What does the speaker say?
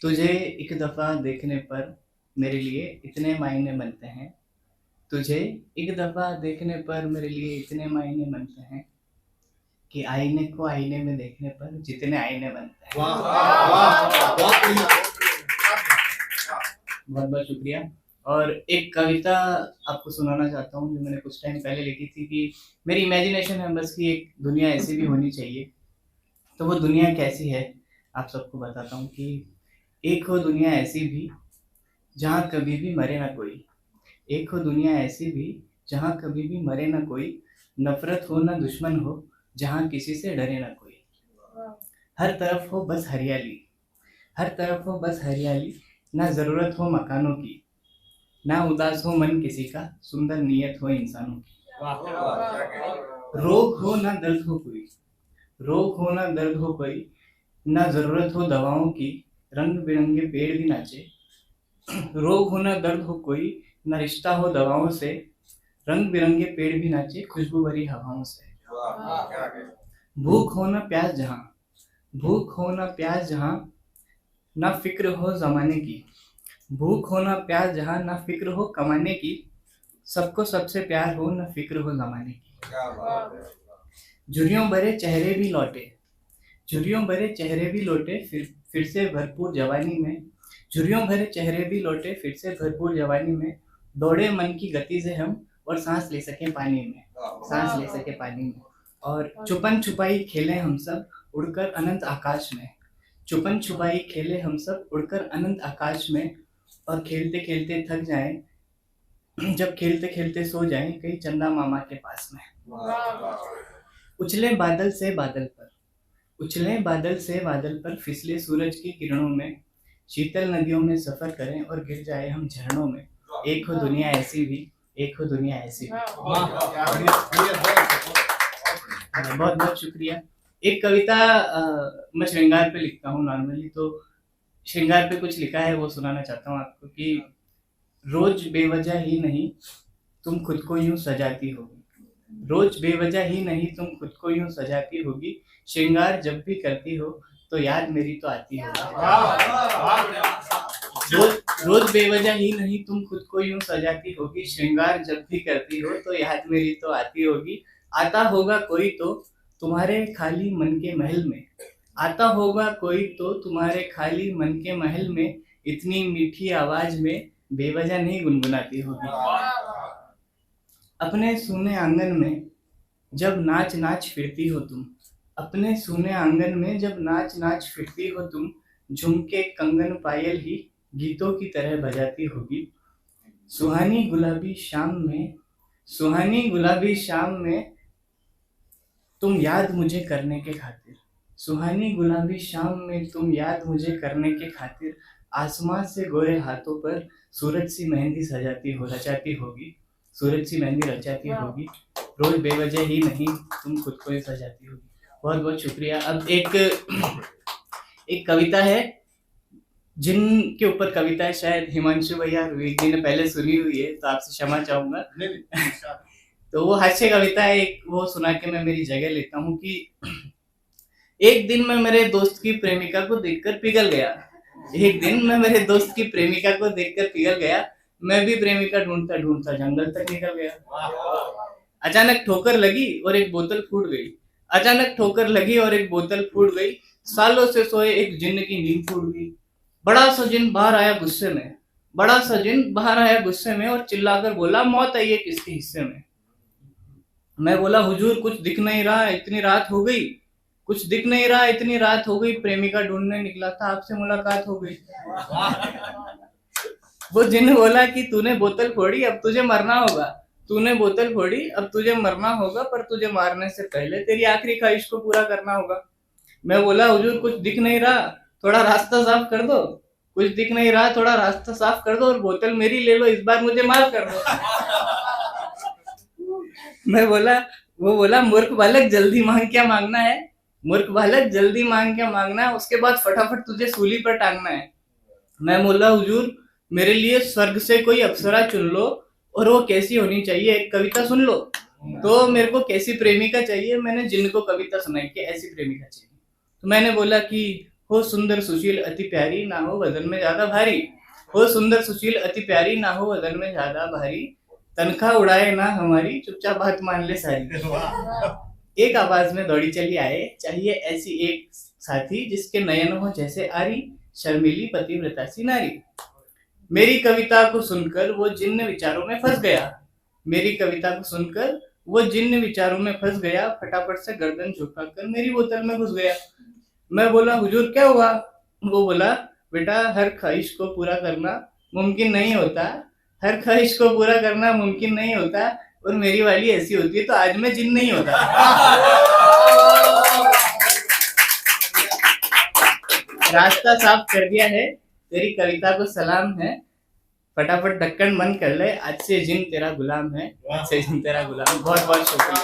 तुझे एक दफ़ा देखने पर मेरे लिए इतने मायने बनते हैं। तुझे एक दफ़ा देखने पर मेरे लिए इतने मायने बनते हैं कि आईने को आईने में देखने पर जितने आईने बनते हैं। वाह वाह वाह वाह। बहुत बहुत शुक्रिया। और एक कविता आपको सुनाना चाहता हूँ जो मैंने कुछ टाइम पहले लिखी थी कि मेरी इमेजिनेशन है बस कि एक दुनिया ऐसी भी होनी चाहिए। तो वो दुनिया कैसी है आप सबको बताता हूँ कि एक हो दुनिया ऐसी भी जहाँ कभी भी मरे ना कोई। एक हो दुनिया ऐसी भी जहाँ कभी भी मरे ना कोई। नफरत हो ना दुश्मन हो जहाँ किसी से डरे ना कोई। हर तरफ हो बस हरियाली, हर तरफ हो बस हरियाली। ना ज़रूरत हो मकानों की, ना उदास हो मन किसी का, सुंदर नीयत हो इंसानों की। रोग हो ना दर्द हो कोई, रोग हो ना दर्द हो कोई। ना ज़रूरत हो दवाओं की, रंग बिरंगे पेड़ भी नाचे। रोग हो ना दर्द हो कोई, ना रिश्ता हो दवाओं से, रंग बिरंगे पेड़ भी नाचे खुशबू भरी हवाओं से। भूख हो ना प्यास जहाँ, भूख हो ना प्यास जहाँ, ना फिक्र हो जमाने की। भूख हो ना प्यास जहाँ, ना फिक्र हो कमाने की। सबको सबसे प्यार हो ना फिक्र हो जमाने की। झुर्रियों भरे चेहरे भी लौटे, झुर्रियों भरे चेहरे भी लौटे फिर से भरपूर जवानी में। झुर्रियों भरे चेहरे भी लौटे फिर से भरपूर जवानी में। दौड़े मन की गति से हम और सांस ले सके पानी में, सांस ले सके पानी में। और छुपन छुपाई खेले हम सब उड़कर अनंत आकाश में। छुपन छुपाई खेले हम सब उड़कर अनंत आकाश में। और खेलते खेलते थक जाएं, जब खेलते खेलते सो जाएं कहीं चंदा मामा के पास में। उछले बादल से बादल पर, उछले बादल से बादल पर, फिसले सूरज की किरणों में। शीतल नदियों में सफर करें और गिर जाए हम झरनों में। एक हो दुनिया ऐसी भी, एक हो दुनिया ऐसी भी। बहुत बहुत शुक्रिया। एक कविता मैं श्रृंगार पे लिखता हूँ नॉर्मली, तो श्रृंगार पे कुछ लिखा है वो सुनाना चाहता हूँ आपको कि रोज बेवजह ही नहीं तुम खुद को यूं सजाती होगी। रोज बेवजह ही नहीं तुम खुद को यूं सजाती होगी। श्रृंगार जब भी करती हो तो याद मेरी तो आती होगी। रोज बेवजह ही नहीं तुम खुद को यूं सजाती होगी। श्रृंगार जब भी करती हो तो याद मेरी तो आती होगी। आता होगा कोई तो तुम्हारे खाली मन के महल में, आता होगा कोई तो तुम्हारे खाली मन के महल में। इतनी मीठी आवाज में बेवजह नहीं गुनगुनाती होगी। अपने सूने आंगन में जब नाच नाच फिरती हो तुम, अपने सूने आंगन में जब नाच नाच फिरती हो तुम। झुमके कंगन पायल ही गीतों की तरह बजाती होगी। सुहानी गुलाबी शाम में, सुहानी गुलाबी शाम में तुम याद मुझे करने के खातिर। सुहानी गुलाबी शाम में तुम याद मुझे करने के खातिर। आसमां से गोरे हाथों पर सूरज सी मेहंदी सजाती हो रचाती होगी, सूरज सी मेहंदी रचाती होगी। रोज बेवजह ही नहीं तुम खुद को ही सजाती होगी। बहुत बहुत शुक्रिया। अब एक कविता है जिनके ऊपर कविता है शायद हिमांशु भैया विवेक जी ने पहले सुनी हुई है, तो आपसे क्षमा चाहूंगा। तो वो हास्य कविता है एक, वो सुना के मैं मेरी जगह लेता हूँ कि एक दिन मैं मेरे दोस्त की प्रेमिका को देखकर पिघल गया। एक दिन मैं मेरे दोस्त की प्रेमिका को देखकर पिघल गया। मैं भी प्रेमिका ढूंढता ढूंढता जंगल तक निकल गया। अचानक ठोकर लगी और एक बोतल फूट गई। अचानक ठोकर लगी और एक बोतल फूट गई। सालों से सोए एक जिन्न की नींद फूट गई। बड़ा सा जिन्न बाहर आया गुस्से में, बड़ा सा जिन्न बाहर आया गुस्से में और चिल्लाकर बोला मौत आई है किसके हिस्से में। मैं बोला हुजूर कुछ दिख नहीं रहा, इतनी रात हो गई, कुछ दिख नहीं रहा, इतनी रात हो गई। प्रेमिका ढूंढने निकला था, आपसे मुलाकात हो गई। वो जिन्न बोला कि तूने बोतल फोड़ी, अब तुझे मरना होगा। तूने बोतल फोड़ी, अब तुझे मरना होगा, पर तुझे मारने से पहले तेरी आखिरी ख्वाहिश को पूरा करना होगा। मैं बोला हुजूर कुछ दिख नहीं रहा, थोड़ा रास्ता साफ कर दो। कुछ दिख नहीं रहा, थोड़ा रास्ता साफ कर दो और बोतल मेरी ले लो, इस बार मुझे माफ कर दो। मैं बोला, वो बोला मूर्ख बालक जल्दी मांग क्या मांगना है, मूर्ख बालक जल्दी मांग क्या मांगना है, उसके बाद फटाफट तुझे सूली पर टांगना है। मैं बोला हुजूर मेरे लिए स्वर्ग से कोई अप्सरा चुन लो और वो कैसी होनी चाहिए एक कविता सुन लो। तो मेरे को कैसी प्रेमिका चाहिए, मैंने जिनको कविता सुनाई कि ऐसी प्रेमिका चाहिए। तो मैंने बोला कि हो सुंदर सुशील अति प्यारी, ना हो वजन में ज्यादा भारी। हो सुंदर सुशील अति प्यारी, ना हो वजन में ज्यादा भारी। तनख्वाह उड़ाए ना हमारी, चुपचाप बात मान ले सारी। एक आवाज में दौड़ी चली आए, चाहिए ऐसी एक साथी, जिसके नयन हो जैसे आरी, शर्मीली पतिव्रता सी नारी। मेरी कविता को सुनकर वो जिन्न विचारों में फंस गया। मेरी कविता को सुनकर वो जिन्न विचारों में फंस गया। फटाफट से गर्दन झुकाकर मेरी बोतल में घुस गया। मैं बोला, हुजूर क्या हुआ? वो बोला, बेटा हर ख्वाहिश को पूरा करना मुमकिन नहीं होता, हर ख्वाहिश को पूरा करना मुमकिन नहीं होता, और मेरी वाली ऐसी होती है तो आज मैं जिन नहीं होता। रास्ता साफ कर दिया है, तेरी कविता को सलाम है। फटाफट ढक्कन बंद कर ले, आज से जिन तेरा गुलाम है, आज से जिन तेरा गुलाम। बहुत बहुत शुक्रिया।